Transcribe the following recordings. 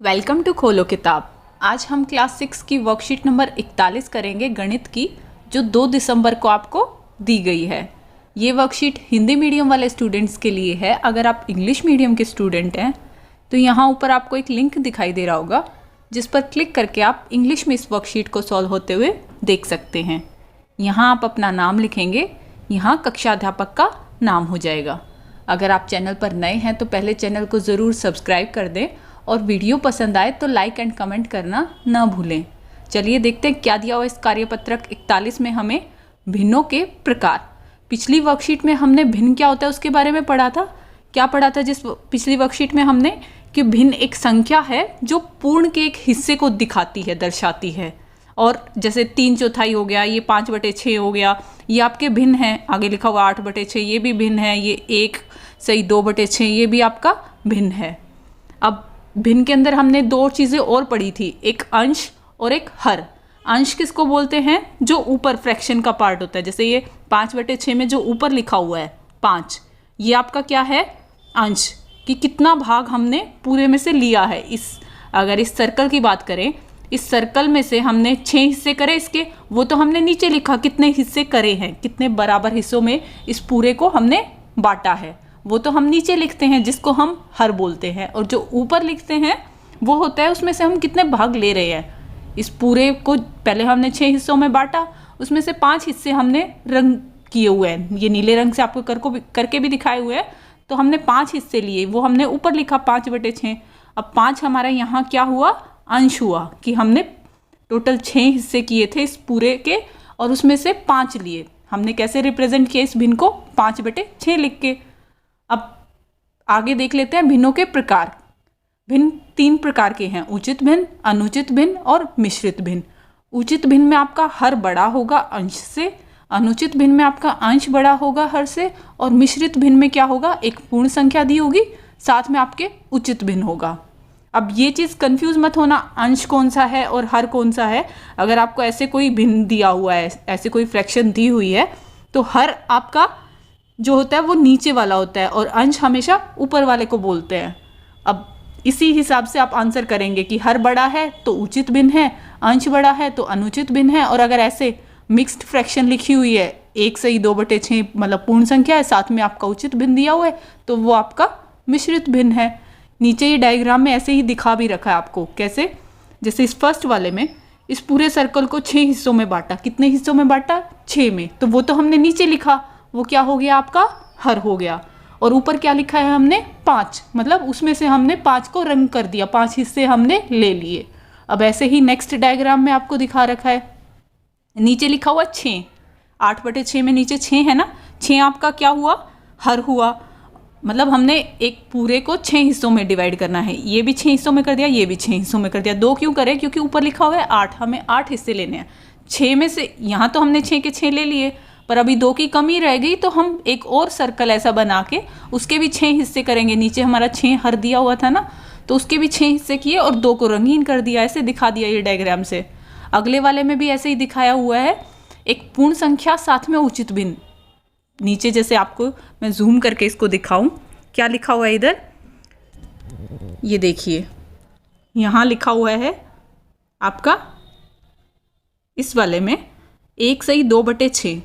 Welcome to खोलो किताब। आज हम क्लास 6 की वर्कशीट नंबर 41 करेंगे गणित की, जो 2 दिसंबर को आपको दी गई है। ये वर्कशीट हिंदी मीडियम वाले स्टूडेंट्स के लिए है। अगर आप इंग्लिश मीडियम के स्टूडेंट हैं तो यहाँ ऊपर आपको एक लिंक दिखाई दे रहा होगा, जिस पर क्लिक करके आप इंग्लिश में इस वर्कशीट को सॉल्व होते हुए देख सकते हैं। यहाँ आप अपना नाम लिखेंगे, यहाँ कक्षा अध्यापक का नाम हो जाएगा। अगर आप चैनल पर नए हैं तो पहले चैनल को ज़रूर सब्सक्राइब कर दें और वीडियो पसंद आए तो लाइक एंड कमेंट करना ना भूलें। चलिए देखते हैं क्या दिया हुआ इस कार्यपत्रक 41 में हमें। भिन्नों के प्रकार। पिछली वर्कशीट में हमने भिन्न क्या होता है उसके बारे में पढ़ा था। क्या पढ़ा था जिस पिछली वर्कशीट में हमने कि भिन्न एक संख्या है जो पूर्ण के एक हिस्से को दिखाती है, दर्शाती है। और जैसे 3/4 हो गया, ये 5/6 हो गया, ये आपके भिन्न हैं। आगे लिखा हुआ 8/6, ये भी भिन्न है। ये 1/2/6, ये भी आपका भिन्न है। अब भिन्न के अंदर हमने 2 चीज़ें और पढ़ी थी, एक अंश और एक हर। अंश किसको बोलते हैं? जो ऊपर फ्रैक्शन का पार्ट होता है। जैसे ये 5/6 में जो ऊपर लिखा हुआ है 5, ये आपका क्या है? अंश। कि कितना भाग हमने पूरे में से लिया है। अगर इस सर्कल की बात करें, इस सर्कल में से हमने 6 हिस्से करे इसके, वो तो हमने नीचे लिखा कितने हिस्से करे हैं, कितने बराबर हिस्सों में इस पूरे को हमने बांटा है, वो तो हम नीचे लिखते हैं, जिसको हम हर बोलते हैं। और जो ऊपर लिखते हैं वो होता है उसमें से हम कितने भाग ले रहे हैं। इस पूरे को पहले हमने 6 हिस्सों में बांटा, उसमें से 5 हिस्से हमने रंग किए हुए हैं। ये नीले रंग से आपको करके भी दिखाए हुए हैं। तो हमने 5 हिस्से लिए, वो हमने ऊपर लिखा 5/6। अब 5 हमारा यहाँ क्या हुआ? अंश हुआ। कि हमने टोटल 6 हिस्से किए थे इस पूरे के, और उसमें से 5 लिए। हमने कैसे रिप्रेजेंट किया इस भिन्न को? 5/6 लिख के। अब आगे देख लेते हैं भिन्नों के प्रकार। भिन्न 3 प्रकार के हैं, उचित भिन्न, अनुचित भिन्न और मिश्रित भिन्न। उचित भिन्न में आपका हर बड़ा होगा अंश से, अनुचित भिन्न में आपका अंश बड़ा होगा हर से, और मिश्रित भिन्न में क्या होगा? एक पूर्ण संख्या दी होगी, साथ में आपके उचित भिन्न होगा। अब ये चीज़ कंफ्यूज मत होना, अंश कौन सा है और हर कौन सा है। अगर आपको ऐसे कोई भिन्न दिया हुआ है, ऐसे कोई फ्रैक्शन दी हुई है, तो हर आपका जो होता है वो नीचे वाला होता है और अंश हमेशा ऊपर वाले को बोलते हैं। अब इसी हिसाब से आप आंसर करेंगे कि हर बड़ा है तो उचित भिन्न है, अंश बड़ा है तो अनुचित भिन्न है। और अगर ऐसे मिक्स्ड फ्रैक्शन लिखी हुई है, 1/2/6 मतलब पूर्ण संख्या है, साथ में आपका उचित भिन्न दिया हुआ है, तो वो आपका मिश्रित भिन्न है। नीचे ये डायग्राम में ऐसे ही दिखा भी रखा है आपको। कैसे? जैसे इस फर्स्ट वाले में इस पूरे सर्कल को 6 हिस्सों में बांटा। कितने हिस्सों में बांटा? 6 में। तो वो तो हमने नीचे लिखा, वो क्या हो गया? आपका हर हो गया। और ऊपर क्या लिखा है हमने? 5, मतलब उसमें से हमने 5 को रंग कर दिया, 5 हिस्से हमने ले लिए। अब ऐसे ही नेक्स्ट डायग्राम में आपको दिखा रखा है, नीचे लिखा हुआ 6, 8/6 में नीचे 6 है ना, 6 आपका क्या हुआ? हर हुआ। मतलब हमने एक पूरे को 6 हिस्सों में डिवाइड करना है। ये भी 6 हिस्सों में कर दिया, ये भी 6 हिस्सों में कर दिया। 2 क्यों करें? क्योंकि ऊपर लिखा हुआ है 8, हमें 8 हिस्से लेने हैं। 6 में से यहाँ तो हमने 6 के 6 ले लिए, पर अभी 2 की कमी रह गई, तो हम एक और सर्कल ऐसा बना के उसके भी 6 हिस्से करेंगे। नीचे हमारा 6 हर दिया हुआ था ना, तो उसके भी 6 हिस्से किए और 2 को रंगीन कर दिया। ऐसे दिखा दिया ये डायग्राम से। अगले वाले में भी ऐसे ही दिखाया हुआ है, एक पूर्ण संख्या साथ में उचित भिन्न। नीचे जैसे आपको मैं जूम करके इसको दिखाऊं, क्या लिखा हुआ है इधर? ये देखिए, यहाँ लिखा हुआ है आपका इस वाले में 1/2/6,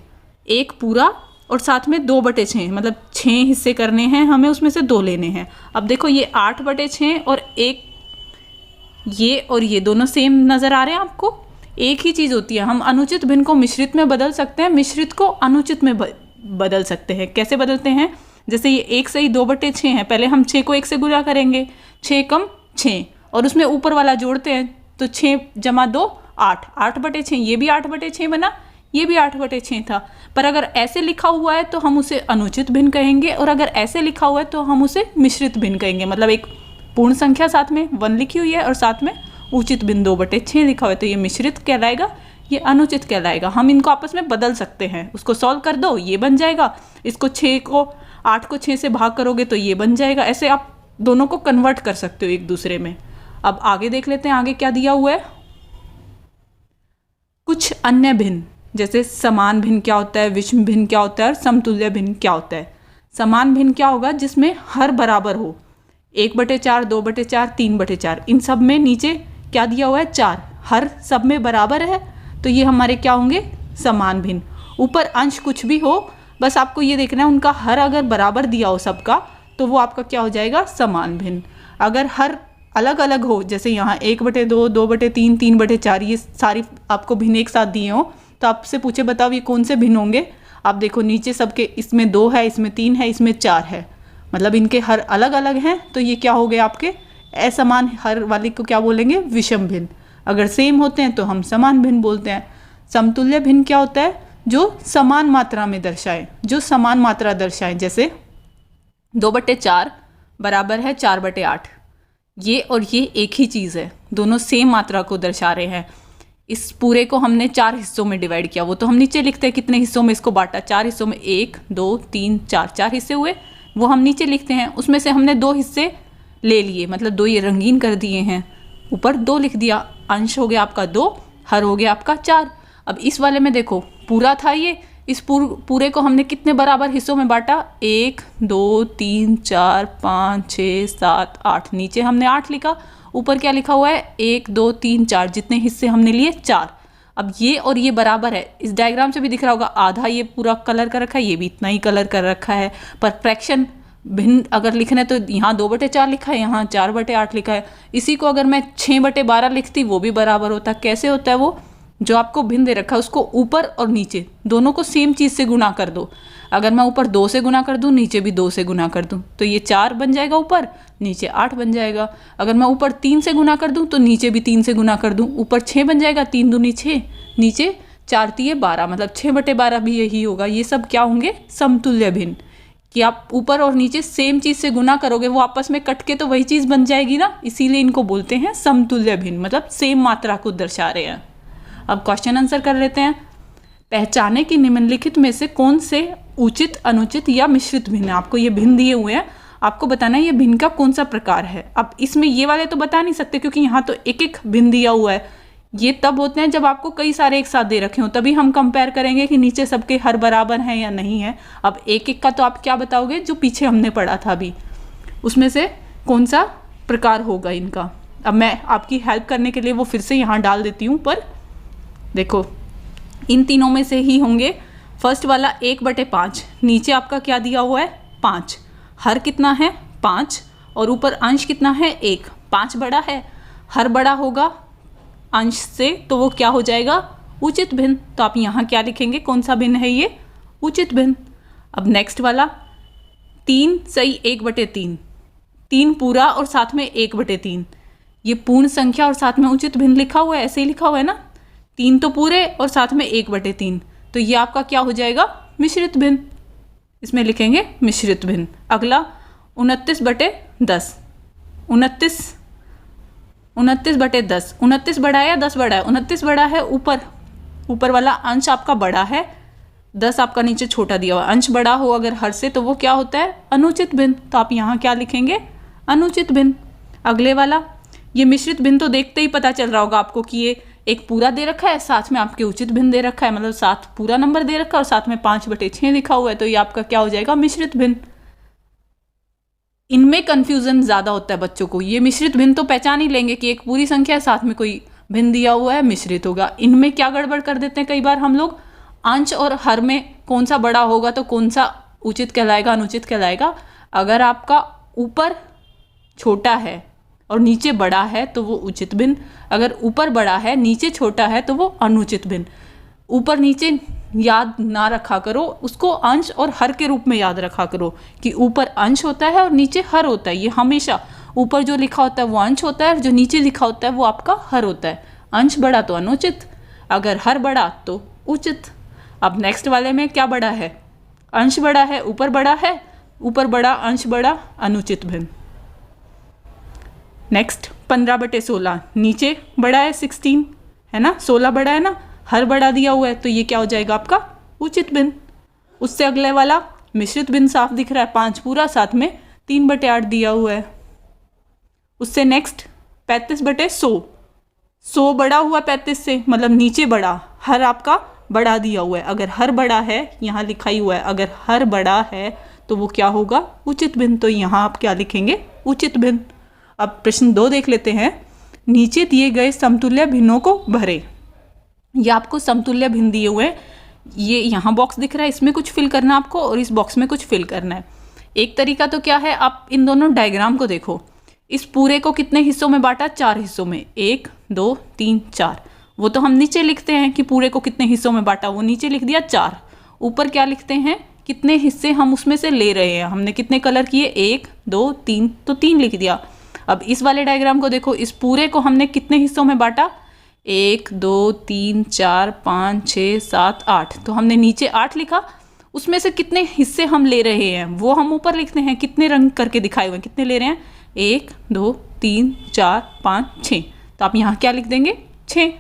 एक पूरा और साथ में 2/6, मतलब 6 हिस्से करने हैं हमें, उसमें से 2 लेने हैं। अब देखो ये 8/6 और एक ये और ये दोनों सेम नज़र आ रहे हैं आपको। एक ही चीज़ होती है। हम अनुचित भिन्न को मिश्रित में बदल सकते हैं, मिश्रित को अनुचित में बदल सकते हैं। कैसे बदलते हैं? जैसे ये 1/2/6 है, पहले हम 6 को 1 से गुणा करेंगे, 6 कम 6, और उसमें ऊपर वाला जोड़ते हैं, तो 6 + 2 8, 8/6। ये भी 8/6 बना, ये भी 8/6 था। पर अगर ऐसे लिखा हुआ है तो हम उसे अनुचित भिन्न कहेंगे, और अगर ऐसे लिखा हुआ है तो हम उसे मिश्रित भिन्न कहेंगे। मतलब एक पूर्ण संख्या साथ में 1 लिखी हुई है और साथ में उचित भिन्न 2/6 लिखा हुआ है, तो ये मिश्रित कहलाएगा, ये अनुचित कहलाएगा। हम इनको आपस में बदल सकते हैं। उसको सॉल्व कर दो, ये बन जाएगा। इसको 8 को 6 से भाग करोगे तो ये बन जाएगा। ऐसे आप दोनों को कन्वर्ट कर सकते हो एक दूसरे में। अब आगे देख लेते हैं, आगे क्या दिया हुआ है। कुछ अन्य भिन्न, जैसे समान भिन्न क्या होता है, विषम भिन्न क्या होता है और समतुल्य भिन्न क्या होता है। समान भिन्न क्या होगा? जिसमें हर बराबर हो। 1/4, 2/4, 3/4, इन सब में नीचे क्या दिया हुआ है 4, हर सब में बराबर है तो ये हमारे क्या होंगे समान भिन्न। ऊपर अंश कुछ भी हो, बस आपको ये देखना है उनका हर अगर बराबर दिया हो सबका तो वो आपका क्या हो जाएगा समान भिन्न। अगर हर अलग अलग हो, जैसे यहाँ 1/2, 2/3, 3/4, ये सारी आपको भिन्न एक साथ दिए हो तो आपसे पूछे बताओ ये कौन से भिन्न होंगे। आप देखो नीचे सबके, इसमें 2 है, इसमें 3 है, इसमें 4 है, मतलब इनके हर अलग अलग हैं तो ये क्या हो गए आपके असमान। हर वाले को क्या बोलेंगे विषम भिन्न। अगर सेम होते हैं तो हम समान भिन्न बोलते हैं। समतुल्य भिन्न क्या होता है जो समान मात्रा में दर्शाए, जो समान मात्रा दर्शाए। जैसे 2/4 बराबर है 4/8, ये और ये एक ही चीज़ है, दोनों सेम मात्रा को दर्शा रहे हैं। इस पूरे को हमने 4 हिस्सों में डिवाइड किया, वो तो हम नीचे लिखते हैं कितने हिस्सों में इसको बांटा, 4 हिस्सों में, 1 2 3 4, 4 हिस्से हुए, वो हम नीचे लिखते हैं। उसमें से हमने 2 हिस्से ले लिए, मतलब 2 ये रंगीन कर दिए हैं, ऊपर 2 लिख दिया, अंश हो गया आपका 2, हर हो गया आपका 4। अब इस वाले में देखो पूरा था ये, इस पूरे को हमने कितने बराबर हिस्सों में बांटा, 1 2 3 4 5 6 7 8, नीचे हमने 8 लिखा, ऊपर क्या लिखा हुआ है 1 2 3 4, जितने हिस्से हमने लिए 4। अब ये और ये बराबर है, इस डायग्राम से भी दिख रहा होगा, आधा ये पूरा कलर कर रखा है, ये भी इतना ही कलर कर रखा है। पर फ्रैक्शन भिन्न अगर लिखना है तो यहाँ 2/4 लिखा है, यहाँ 4/8 लिखा है। इसी को अगर मैं 6/12 लिखती वो भी बराबर होता। कैसे होता है वो, जो आपको भिन्न दे रखा है उसको ऊपर और नीचे दोनों को सेम चीज़ से गुना कर दो। अगर मैं ऊपर 2 से गुना कर दूँ, नीचे भी 2 से गुना कर दूँ, तो ये 4 बन जाएगा ऊपर, नीचे 8 बन जाएगा। अगर मैं ऊपर 3 से गुना कर दूँ तो नीचे भी 3 से गुना कर दूँ, ऊपर 6 बन जाएगा, 3 दूनी 6, नीचे 4 तिये 12, मतलब 6/12 भी यही होगा। ये सब क्या होंगे समतुल्य भिन्न, कि आप ऊपर और नीचे सेम चीज़ से गुना करोगे, वो आपस में कट के तो वही चीज़ बन जाएगी ना, इसीलिए इनको बोलते हैं समतुल्य भिन्न, मतलब सेम मात्रा को दर्शा रहे हैं। अब क्वेश्चन आंसर कर लेते हैं। पहचाने कि निम्नलिखित में से कौन से उचित, अनुचित या मिश्रित भिन्न है। आपको ये भिन्न दिए हुए हैं, आपको बताना है ये भिन्न का कौन सा प्रकार है। अब इसमें ये वाले तो बता नहीं सकते क्योंकि यहाँ तो एक एक भिन्न दिया हुआ है। ये तब होते हैं जब आपको कई सारे एक साथ दे रखे हो, तभी हम कंपेयर करेंगे कि नीचे सबके हर बराबर हैं या नहीं है। अब एक एक का तो आप क्या बताओगे, जो पीछे हमने पढ़ा था अभी, उसमें से कौन सा प्रकार होगा इनका। अब मैं आपकी हेल्प करने के लिए वो फिर से यहाँ डाल देती हूँ, पर देखो इन तीनों में से ही होंगे। फर्स्ट वाला 1/5, नीचे आपका क्या दिया हुआ है 5, हर कितना है 5, और ऊपर अंश कितना है 1, 5 बड़ा है, हर बड़ा होगा अंश से, तो वो क्या हो जाएगा उचित भिन्न। तो आप यहाँ क्या लिखेंगे, कौन सा भिन्न है ये, उचित भिन्न। अब नेक्स्ट वाला 3 सही 1/3, 3 पूरा और साथ में 1/3, ये पूर्ण संख्या और साथ में उचित भिन्न लिखा हुआ है, ऐसे ही लिखा हुआ है ना, 3 तो पूरे और साथ में 1/3, तो ये आपका क्या हो जाएगा मिश्रित भिन्न, इसमें लिखेंगे मिश्रित भिन्न। अगला 29/10, 29/10, 29 बड़ा है या 10 बड़ा है, 29 बड़ा है, ऊपर वाला अंश आपका बड़ा है, 10 आपका नीचे छोटा दिया हुआ। अंश बड़ा हो अगर हर से तो वो क्या होता है अनुचित भिन्न, तो आप यहाँ क्या लिखेंगे अनुचित भिन्न। अगले वाला ये मिश्रित भिन्न तो देखते ही पता चल रहा होगा आपको कि ये एक पूरा दे रखा है, साथ में आपके उचित भिन्न दे रखा है, मतलब साथ पूरा नंबर दे रखा है और साथ में 5/6 लिखा हुआ है, तो ये आपका क्या हो जाएगा मिश्रित भिन्न। इनमें कंफ्यूजन ज़्यादा होता है बच्चों को। ये मिश्रित भिन्न तो पहचान ही लेंगे कि एक पूरी संख्या है, साथ में कोई भिन्न दिया हुआ है, मिश्रित होगा। इनमें क्या गड़बड़ कर देते हैं कई बार हम लोग, अंश और हर में कौन सा बड़ा होगा तो कौन सा उचित कहलाएगा अनुचित कहलाएगा। अगर आपका ऊपर छोटा है और नीचे बड़ा है तो वो उचित भिन्न, अगर ऊपर बड़ा है नीचे छोटा है तो वो अनुचित भिन्न। ऊपर नीचे याद ना रखा करो, उसको अंश और हर के रूप में याद रखा करो कि ऊपर अंश होता है और नीचे हर होता है। ये हमेशा ऊपर जो लिखा होता है वो अंश होता है और जो नीचे लिखा होता है वो आपका हर होता है। अंश बड़ा तो अनुचित, अगर हर बड़ा तो उचित। अब नेक्स्ट वाले में क्या बड़ा है, अंश बड़ा है, ऊपर बड़ा है, ऊपर बड़ा अंश बड़ा, अनुचित भिन्न। नेक्स्ट 15/16, नीचे बड़ा है 16 है ना, 16 बड़ा है ना, हर बड़ा दिया हुआ है, तो ये क्या हो जाएगा आपका उचित भिन्न। उससे अगले वाला मिश्रित भिन्न साफ दिख रहा है, 5 पूरा साथ में 3/8 दिया हुआ है। उससे नेक्स्ट 35/100, 100 बड़ा हुआ 35 से, मतलब नीचे बड़ा, हर आपका बड़ा दिया हुआ है। अगर हर बड़ा है, यहाँ लिखा ही हुआ है, अगर हर बड़ा है तो वो क्या होगा उचित भिन्न, तो यहाँ आप क्या लिखेंगे उचित भिन्न। अब प्रश्न 2 देख लेते हैं। नीचे दिए गए समतुल्य भिन्नों को भरें। ये आपको समतुल्य भिन्न दिए हुए हैं, ये यहाँ बॉक्स दिख रहा है, इसमें कुछ फिल करना आपको और इस बॉक्स में कुछ फिल करना है। एक तरीका तो क्या है, आप इन दोनों डायग्राम को देखो। इस पूरे को कितने हिस्सों में बांटा, 4 हिस्सों में, 1 2 3 4। वो तो हम नीचे लिखते हैं कि पूरे को कितने हिस्सों में बांटा, वो नीचे लिख दिया 4। ऊपर क्या लिखते हैं, कितने हिस्से हम उसमें से ले रहे हैं, हमने कितने कलर किए, 1 2 3, तो 3 लिख दिया। अब इस वाले डायग्राम को देखो, इस पूरे को हमने कितने हिस्सों में बांटा, 1 2 3 4 5 6 7 8, तो हमने नीचे 8 लिखा। उसमें से कितने हिस्से हम ले रहे हैं वो हम ऊपर लिखते हैं, कितने रंग करके दिखाए हुए हैं, कितने ले रहे हैं, 1 2 3 4 5 6, तो आप यहाँ क्या लिख देंगे, 6।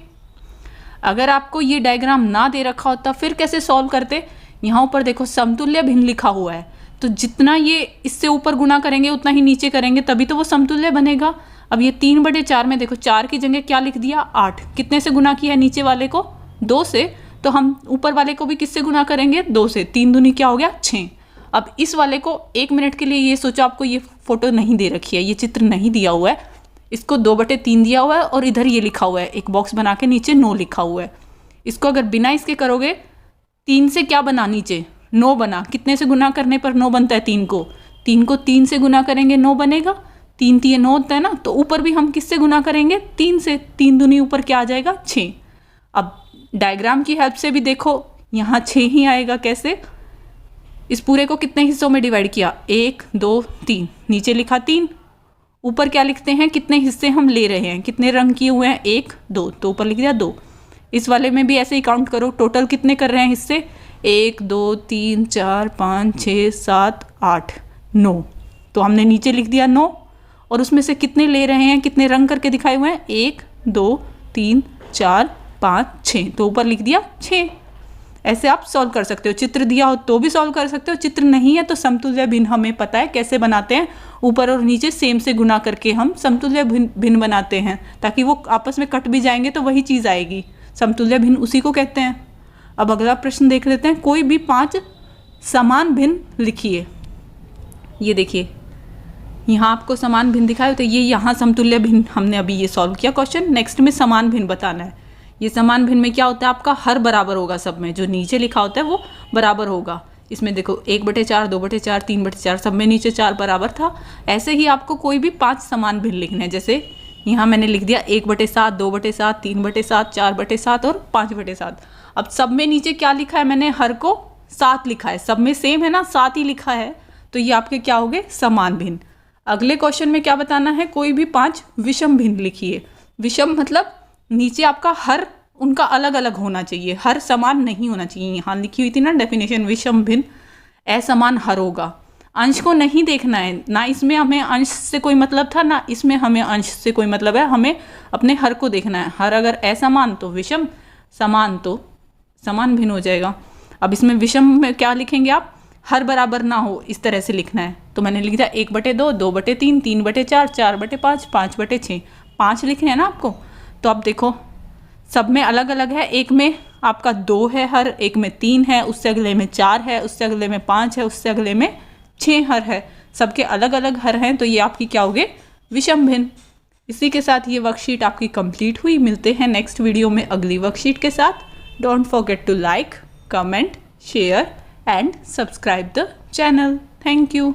अगर आपको ये डायग्राम ना दे रखा होता फिर कैसे सॉल्व करते, यहाँ ऊपर देखो समतुल्य भिन्न लिखा हुआ है, तो जितना ये इससे ऊपर गुना करेंगे उतना ही नीचे करेंगे, तभी तो वो समतुल्य बनेगा। अब ये 3/4 में देखो 4 की जगह क्या लिख दिया, 8। कितने से गुना किया, नीचे वाले को 2 से, तो हम ऊपर वाले को भी किससे गुना करेंगे, 2 से। 3 दूनी क्या हो गया, 6। अब इस वाले को 1 मिनट के लिए ये सोचो, आपको ये फोटो नहीं दे रखी है, ये चित्र नहीं दिया हुआ है, इसको 2/3 दिया हुआ है और इधर ये लिखा हुआ है, एक बॉक्स बना के नीचे 9 लिखा हुआ है। इसको अगर बिना इसके करोगे, 3 से क्या बना, नीचे 9 बना, कितने से गुना करने पर 9 बनता है, 3 को 3 से गुना करेंगे 9 बनेगा, 3 3 9 होता है ना, तो ऊपर भी हम किससे गुना करेंगे, 3 से। 3 दूनी ऊपर क्या आ जाएगा, 6। अब डायग्राम की हेल्प से भी देखो, यहाँ 6 ही आएगा। कैसे, इस पूरे को कितने हिस्सों में डिवाइड किया, 1 2 3, नीचे लिखा 3, ऊपर क्या लिखते हैं, कितने हिस्से हम ले रहे हैं, कितने रंग किए हुए हैं, 1 2, तो ऊपर लिख दिया 2। इस वाले में भी ऐसे ही काउंट करो, टोटल कितने कर रहे हैं हिस्से, 1 2 3 4 5 6 7 8 9, तो हमने नीचे लिख दिया 9, और उसमें से कितने ले रहे हैं, कितने रंग करके दिखाए हुए हैं, 1 2 3 4 5 6, तो ऊपर लिख दिया 6। ऐसे आप सॉल्व कर सकते हो, चित्र दिया हो तो भी सॉल्व कर सकते हो, चित्र नहीं है तो समतुल्य भिन्न हमें पता है कैसे बनाते हैं, ऊपर और नीचे सेम से गुना करके हम समतुल्य भिन्न बनाते हैं, ताकि वो आपस में कट भी जाएंगे तो वही चीज़ आएगी। समतुल्य भिन्न उसी को कहते हैं। अब अगला प्रश्न देख लेते हैं। कोई भी 5 समान भिन्न लिखिए। ये देखिए, यहाँ आपको समान भिन्न दिखाए, तो ये यहाँ समतुल्य भिन्न हमने अभी ये सॉल्व किया क्वेश्चन। नेक्स्ट में समान भिन्न बताना है। ये समान भिन्न में क्या होता है, आपका हर बराबर होगा, सब में जो नीचे लिखा होता है वो बराबर होगा। इसमें देखो 1/4 2/4 3/4, सब में नीचे 4 बराबर था। ऐसे ही आपको कोई भी 5 समान भिन्न लिखने हैं। जैसे यहाँ मैंने लिख दिया 1/7 2/7 3/7 4/7 और 5/7। अब सब में नीचे क्या लिखा है, मैंने हर को 7 लिखा है, सब में सेम है ना, 7 ही लिखा है, तो ये आपके क्या हो गए, समान भिन्न। अगले क्वेश्चन में क्या बताना है, कोई भी 5 विषम भिन्न लिखिए। विषम मतलब नीचे आपका हर उनका अलग अलग होना चाहिए, हर समान नहीं होना चाहिए। यहाँ लिखी हुई थी ना डेफिनेशन, विषम भिन्न असमान हर होगा। अंश को नहीं देखना है, ना इसमें हमें अंश से कोई मतलब था, ना इसमें हमें अंश से कोई मतलब है, हमें अपने हर को देखना है। हर अगर असमान तो विषम, समान तो समान भिन्न हो जाएगा। अब इसमें विषम में क्या लिखेंगे आप, हर बराबर ना हो, इस तरह से लिखना है। तो मैंने लिख दिया 1/2 2/3 3/4 4/5 5/6, 5 लिखने हैं ना आपको। तो अब देखो सब में अलग अलग है, एक में आपका 2 है हर, एक में 3 है, उससे अगले में 4 है, उससे अगले में 5 है, उससे अगले में 6 हर है, सबके अलग अलग हर हैं, तो ये आपकी क्या हो गए, विषम भिन्न। इसी के साथ ये वर्कशीट आपकी कंप्लीट हुई। मिलते हैं नेक्स्ट वीडियो में अगली वर्कशीट के साथ। Don't forget to like, comment, share and subscribe the channel. Thank you.